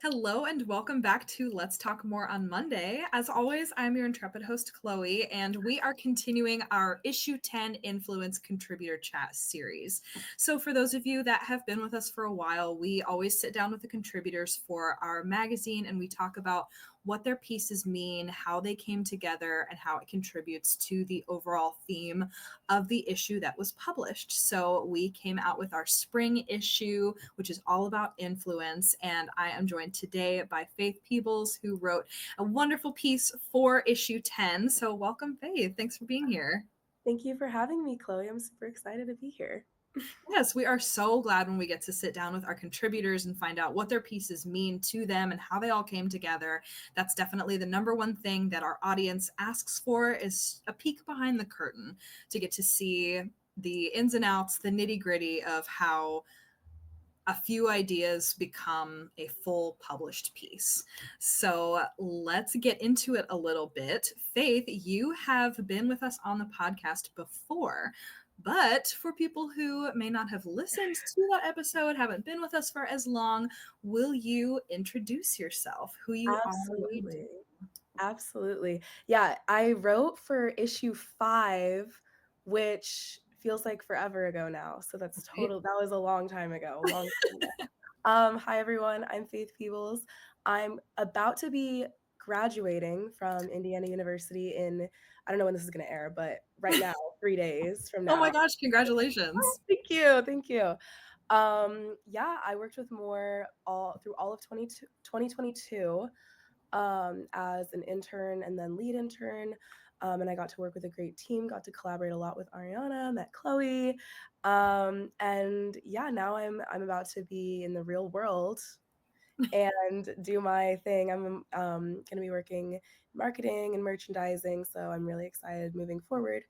Hello and welcome back to Let's Talk More on Monday. As always, I'm your intrepid host, Chloe, and we are continuing our Issue 10 Influence Contributor Chat series. So, for those of you that have been with us for a while, we always sit down with the contributors for our magazine and we talk about what their pieces mean, how they came together, and how it contributes to the overall theme of the issue that was published. So, we came out with our spring issue, which is all about influence, and I am joined today by Faith Peebles, who wrote a wonderful piece for issue 10. So welcome, Faith. Thanks for being here. Thank you for having me, Chloe. I'm super excited to be here. Yes, we are so glad when we get to sit down with our contributors and find out what their pieces mean to them and how they all came together. That's definitely the number one thing that our audience asks for, is a peek behind the curtain to get to see the ins and outs, the nitty gritty of how a few ideas become a full published piece. So let's get into it a little bit. Faith, you have been with us on the podcast before, but for people who may not have listened to that episode, haven't been with us for as long, will you introduce yourself, who you are, what you do? Absolutely. Absolutely. Yeah, I wrote for issue 5, which feels like forever ago now. So Right? that was a long time ago, a long time ago. Hi everyone, I'm Faith Peebles. I'm about to be graduating from Indiana University in, I don't know when this is going to air, but right now, 3 days from Oh my now. gosh, Oh, congratulations. thank you. Thank you. Yeah, I worked with Moore all of 2022 as an intern and then lead intern. And I got to work with a great team, got to collaborate a lot with Ariana, met Chloe. And yeah, now I'm about to be in the real world and do my thing. I'm going to be working marketing and merchandising, so I'm really excited moving forward.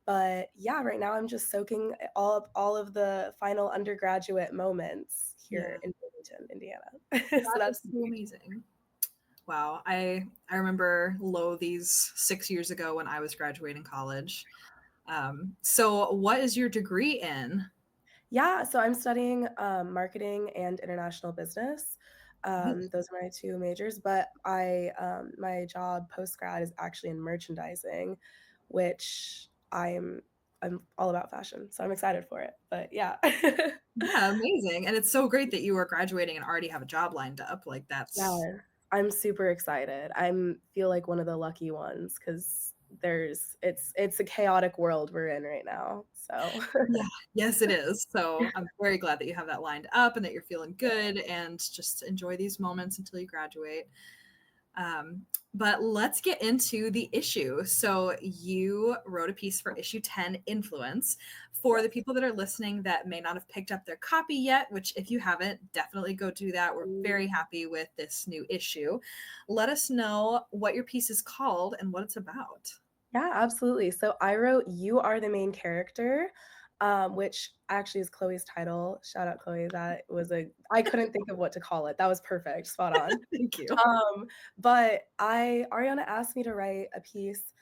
But yeah, right now I'm just soaking all of the final undergraduate moments Yeah, here in Bloomington, Indiana. So that is that's so amazing. Wow, I remember these 6 years ago when I was graduating college. So what is your degree in? yeah. So I'm studying marketing and international business. Nice. Those are my two majors, but my job post grad is actually in merchandising, which I'm all about fashion, so I'm excited for it. But yeah. Yeah, amazing. And it's so great that you are graduating and already have a job lined up. Like that's Yeah, I'm super excited. I'm feel like one of the lucky ones because it's a chaotic world we're in right now. So yeah, yes, it is. So I'm very glad that you have that lined up and that you're feeling good and just enjoy these moments until you graduate. Um, but let's get into the issue. So you wrote a piece for issue 10, Influence. For the yes. people that are listening that may not have picked up their copy yet, which if you haven't, definitely go do that. We're very happy with this new issue. Let us know what your piece is called and what it's about. Yeah, absolutely. So I wrote "You Are the Main Character," which actually is Chloe's title. Shout out Chloe. I couldn't think of what to call it. That was perfect, spot on. Thank you. But Ariana asked me to write a piece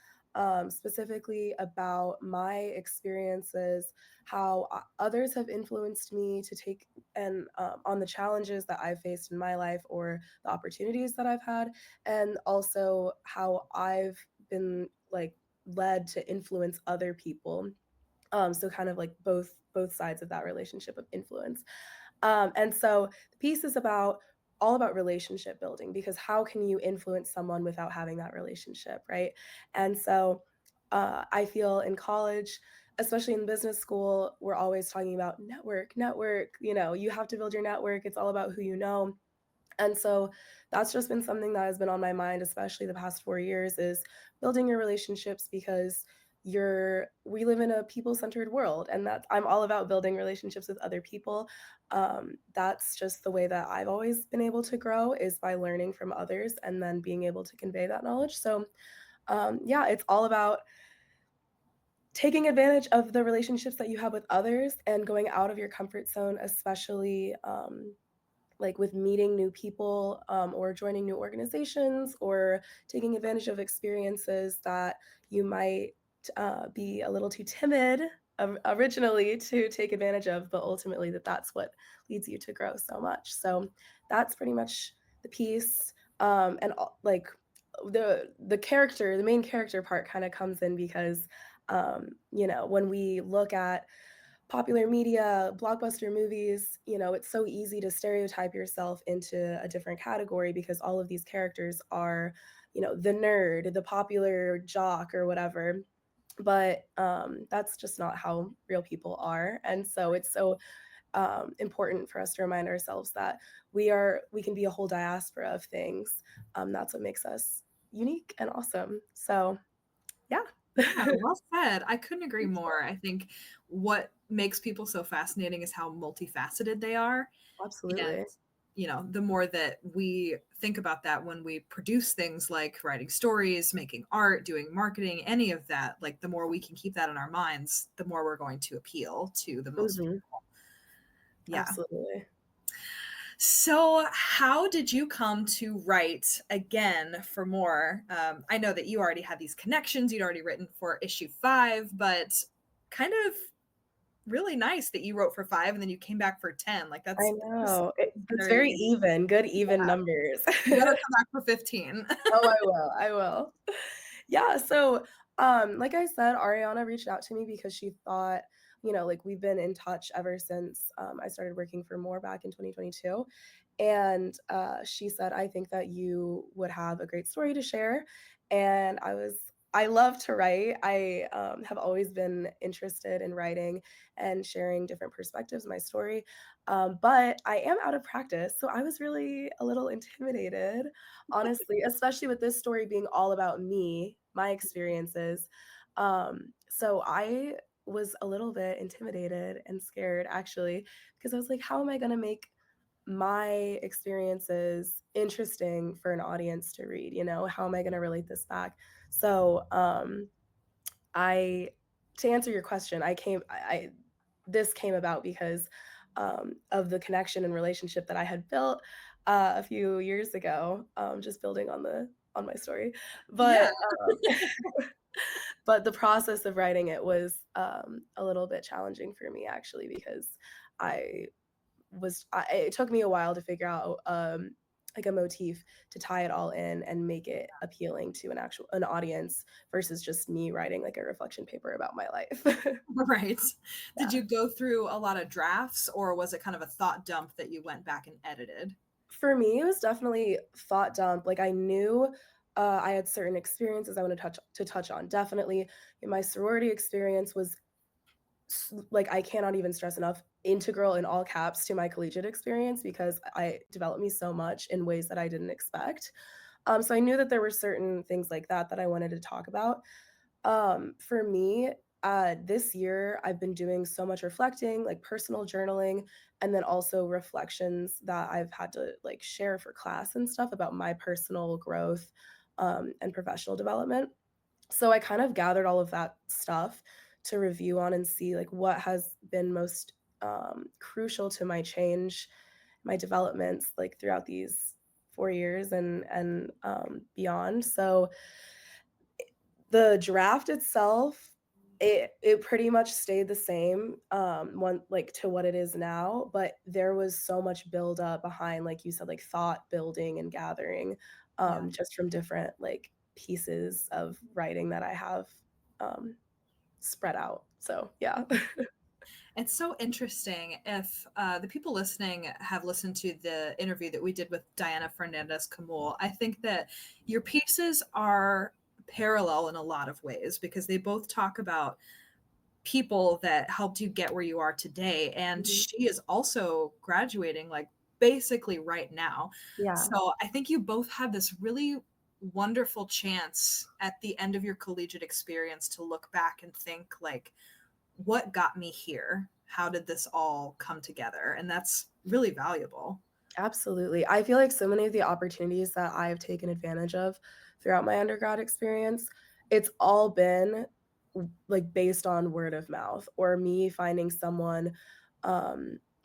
specifically about my experiences, how others have influenced me to take and on the challenges that I've faced in my life or the opportunities that I've had, and also how I've been like led to influence other people. So kind of like both sides of that relationship of influence. And so the piece is all about relationship building, because how can you influence someone without having that relationship, right? And so I feel in college, especially in business school, we're always talking about network. You have to build your network. It's all about who you know. And so that's just been something that has been on my mind, especially the past 4 years, is building your relationships, because we live in a people-centered world, and that I'm all about building relationships with other people. That's just the way that I've always been able to grow, is by learning from others and then being able to convey that knowledge. So yeah, it's all about taking advantage of the relationships that you have with others and going out of your comfort zone, especially like with meeting new people, or joining new organizations, or taking advantage of experiences that you might be a little too timid originally to take advantage of, but ultimately that's what leads you to grow so much. So that's pretty much the piece, and like the main character part kind of comes in because when we look at popular media, blockbuster movies, it's so easy to stereotype yourself into a different category because all of these characters are, the nerd, the popular jock, or whatever. But that's just not how real people are. And so it's so important for us to remind ourselves that we can be a whole diaspora of things. That's what makes us unique and awesome. So yeah. Yeah, well said. I couldn't agree more. I think what makes people so fascinating is how multifaceted they are. And, Absolutely. the more that we think about that when we produce things like writing stories, making art, doing marketing, any of that, like the more we can keep that in our minds, the more we're going to appeal to the most Hmm. people. Yeah. Absolutely. So, how did you come to write again for more? I know that you already had these connections, you'd already written for issue 5, but kind of really nice that you wrote for 5 and then you came back for 10. Like I just know. It's very very, even, good even yeah, numbers. you gotta come back for 15. Oh, I will, I will. Yeah, so, like I said, Ariana reached out to me because she thought, like, we've been in touch ever since, I started working for More back in 2022, and, she said, "I think that you would have a great story to share," and I love to write. I, have always been interested in writing and sharing different perspectives of my story, but I am out of practice, so I was really a little intimidated, honestly, especially with this story being all about me, my experiences. So I was a little bit intimidated and scared actually, because I was like, how am I going to make my experiences interesting for an audience to read? How am I going to relate this back? So, I to answer your question, this came about because of the connection and relationship that I had built a few years ago, just building on my story. Yeah. But but the process of writing it was a little bit challenging for me actually because I it took me a while to figure out like a motif to tie it all in and make it appealing to an audience versus just me writing like a reflection paper about my life. Right. Did Yeah. you go through a lot of drafts or was it kind of a thought dump that you went back and edited? For me, it was definitely thought dump. Like I knew I had certain experiences I want to touch on. Definitely, my sorority experience was like I cannot even stress enough integral in all caps to my collegiate experience because I developed me so much in ways that I didn't expect. So I knew that there were certain things like that that I wanted to talk about. For me, this year I've been doing so much reflecting, like personal journaling, and then also reflections that I've had to like share for class and stuff about my personal growth and professional development. So I kind of gathered all of that stuff to review on and see like what has been most crucial to my change, my developments like throughout these 4 years and beyond. So the draft itself, it pretty much stayed the same, one like, to what it is now, but there was so much buildup behind, like you said, like, thought building and gathering, Yeah. just from different, like, pieces of writing that I have, um, spread out, so, yeah. It's so interesting. If the people listening have listened to the interview that we did with Diana Fernandez Camul, I think that your pieces are parallel in a lot of ways because they both talk about people that helped you get where you are today. And Mhm. she is also graduating, like basically right now. Yeah, So I think you both had this really wonderful chance at the end of your collegiate experience to look back and think, like, what got me here? How did this all come together? And that's really valuable. absolutely. I feel like so many of the opportunities that I've taken advantage of throughout my undergrad experience, it's all been like based on word of mouth or me finding someone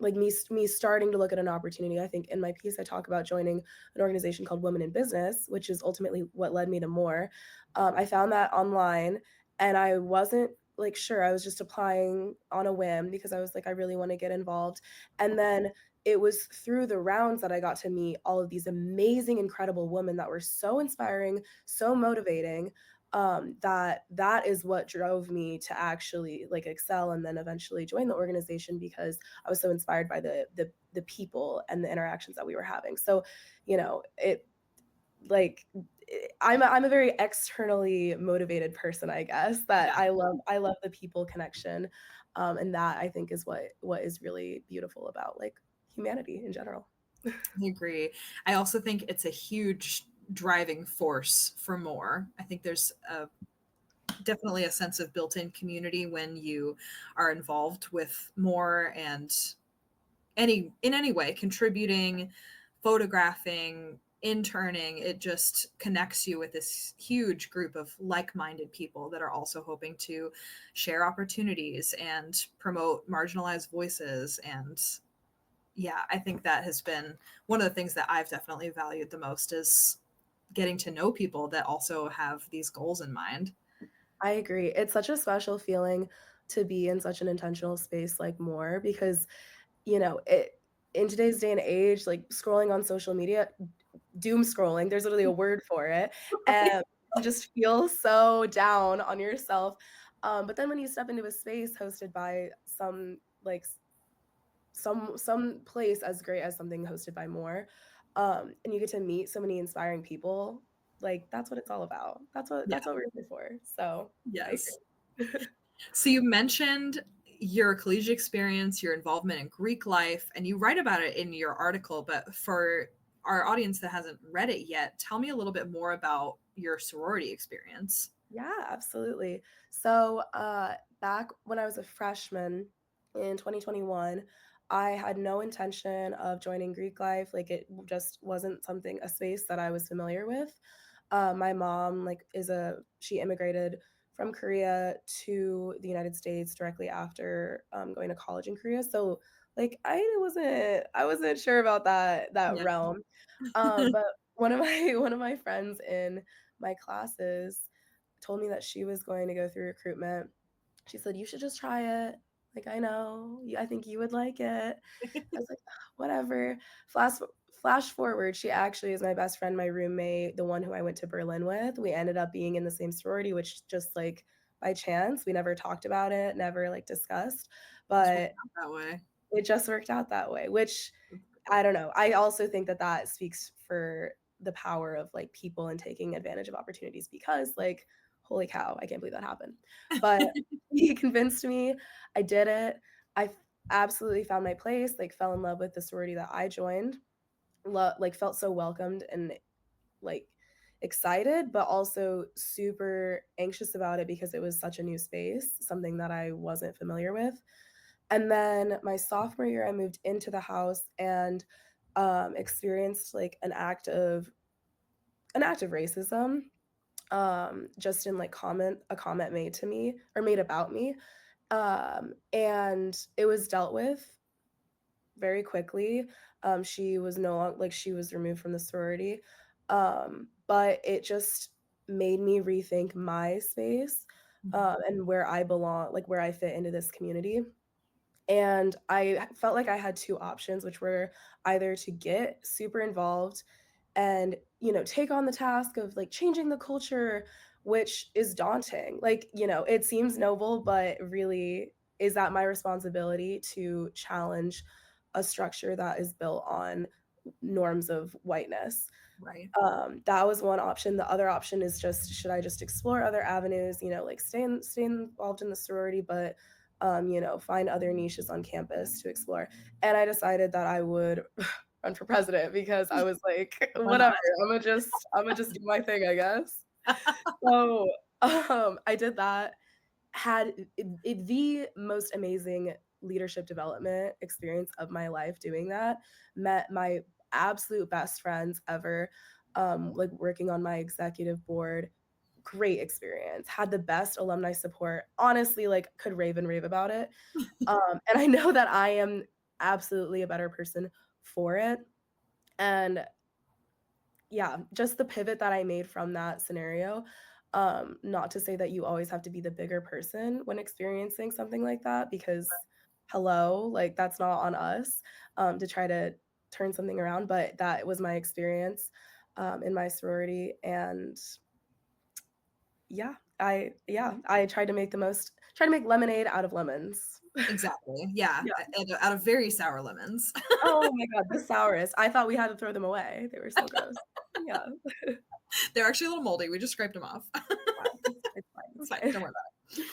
like me starting to look at an opportunity. I think in my piece I talk about joining an organization called Women in Business, which is ultimately what led me to More. I found that online and I wasn't like sure. I was just applying on a whim because I was like I really want to get involved. And then it was through the rounds that I got to meet all of these amazing, incredible women that were so inspiring, so motivating, that is what drove me to actually like excel and then eventually join the organization because I was so inspired by the people and the interactions that we were having. So, it like I'm a very externally motivated person, I guess, that Yeah. I love the people connection, and that I think is what is really beautiful about like humanity in general. I agree. I also think it's a huge driving force for more. I think there's definitely a sense of built-in community when you are involved with more and in any way contributing, photographing, interning. It just connects you with this huge group of like-minded people that are also hoping to share opportunities and promote marginalized voices. And yeah, I think that has been one of the things that I've definitely valued the most is getting to know people that also have these goals in mind. I agree. It's such a special feeling to be in such an intentional space like more because, it in today's day and age, like scrolling on social media, doom scrolling, there's literally a word for it, and you just feel so down on yourself. But then when you step into a space hosted by some place as great as something hosted by more, and you get to meet so many inspiring people, like that's what it's all about. Yeah. That's what we're here for. So I Yes. agree. So you mentioned your collegiate experience, your involvement in Greek life, and you write about it in your article. But for our audience that hasn't read it yet, tell me a little bit more about your sorority experience. Yeah, absolutely. So, back when I was a freshman in 2021, I had no intention of joining Greek life. Like, it just wasn't a space that I was familiar with. My mom, like, she immigrated from Korea to the United States directly after going to college in Korea. So, like, I wasn't sure about that Yeah. realm. But one of my friends in my classes told me that she was going to go through recruitment. She said, "You should just try it. Like, I know. I think you would like it." I was like, "Ah, whatever." Flash flash forward, she actually is my best friend, my roommate, the one who I went to Berlin with. We ended up being in the same sorority, which just like by chance, we never talked about it, never like discussed, Just worked but out that way. it just worked out that way, which That's I great. don't know. I also think that that speaks for the power of, like, people and taking advantage of opportunities because, like, holy cow, I can't believe that happened. But he convinced me. I did it. Absolutely found my place, like, fell in love with the sorority that I joined, like, felt so welcomed and, like, excited, but also super anxious about it because it was such a new space, something that I wasn't familiar with. And then my sophomore year, I moved into the house and, experienced, like, an act of racism, just in, like, a comment made to me or made about me, and it was dealt with very quickly. She was no long like, she was removed from the sorority, but it just made me rethink my space, Mhm. and where I belong, like, where I fit into this community. And I felt like I had 2 options, which were either to get super involved and, take on the task of, like, changing the culture, which is daunting. Like, it seems noble, but really, is that my responsibility to challenge a structure that is built on norms of whiteness? Right. That was one option. The other option is just, should I just explore other avenues, like stay involved in the sorority, but find other niches on campus to explore. And I decided that I would run for president because I was like, Why not? whatever, I'm gonna just do my thing, I guess. So I did that, had the most amazing leadership development experience of my life doing that, met my absolute best friends ever, like working on my executive board, great experience, had the best alumni support, honestly, like could rave and rave about it. And I know that I am absolutely a better person for it. And yeah, just the pivot that I made from that scenario, not to say that you always have to be the bigger person when experiencing something like that, because hello, like that's not on us to try to turn something around. But that was my experience in my sorority, and I tried to make try to make lemonade out of lemons. Exactly. Yeah. Yeah. Out of very sour lemons. Oh my god, the sourest. I thought we had to throw them away. They were so gross. Yeah. They're actually a little moldy. We just scraped them off. It's fine, It's it's fine. fine. Don't worry about it.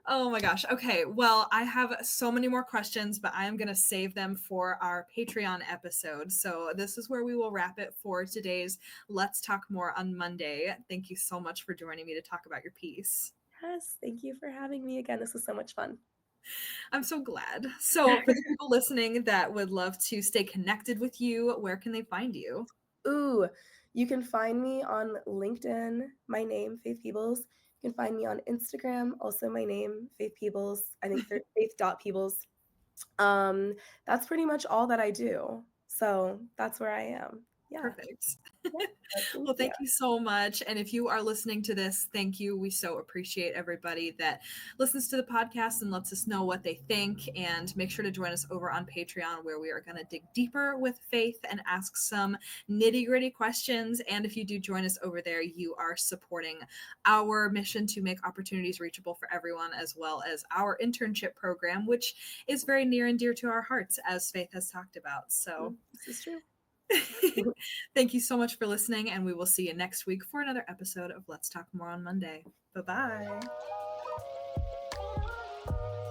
Oh my gosh. Okay. Well, I have so many more questions, but I am going to save them for our Patreon episode. So this is where we will wrap it for today's Let's Talk More on Monday. Thank you so much for joining me to talk about your piece. Yes, thank you for having me again. This was so much fun. I'm so glad. So for the people listening that would love to stay connected with you, where can they find you? Ooh, you can find me on LinkedIn, my name, Faith Peebles. You can find me on Instagram, also my name, Faith Peebles. I think they're Faith.Peebles. Um, that's pretty much all that I do. So that's where I am. Yeah. Perfect. Yeah. Thank Well, you. thank you so much. And if you are listening to this, thank you. We so appreciate everybody that listens to the podcast and lets us know what they think. And make sure to join us over on Patreon, where we are going to dig deeper with Faith and ask some nitty-gritty questions. And if you do join us over there, you are supporting our mission to make opportunities reachable for everyone, as well as our internship program, which is very near and dear to our hearts, as Faith has talked about. So This is true. thank you so much for listening, and we will see you next week for another episode of Let's Talk More on Monday. Bye bye.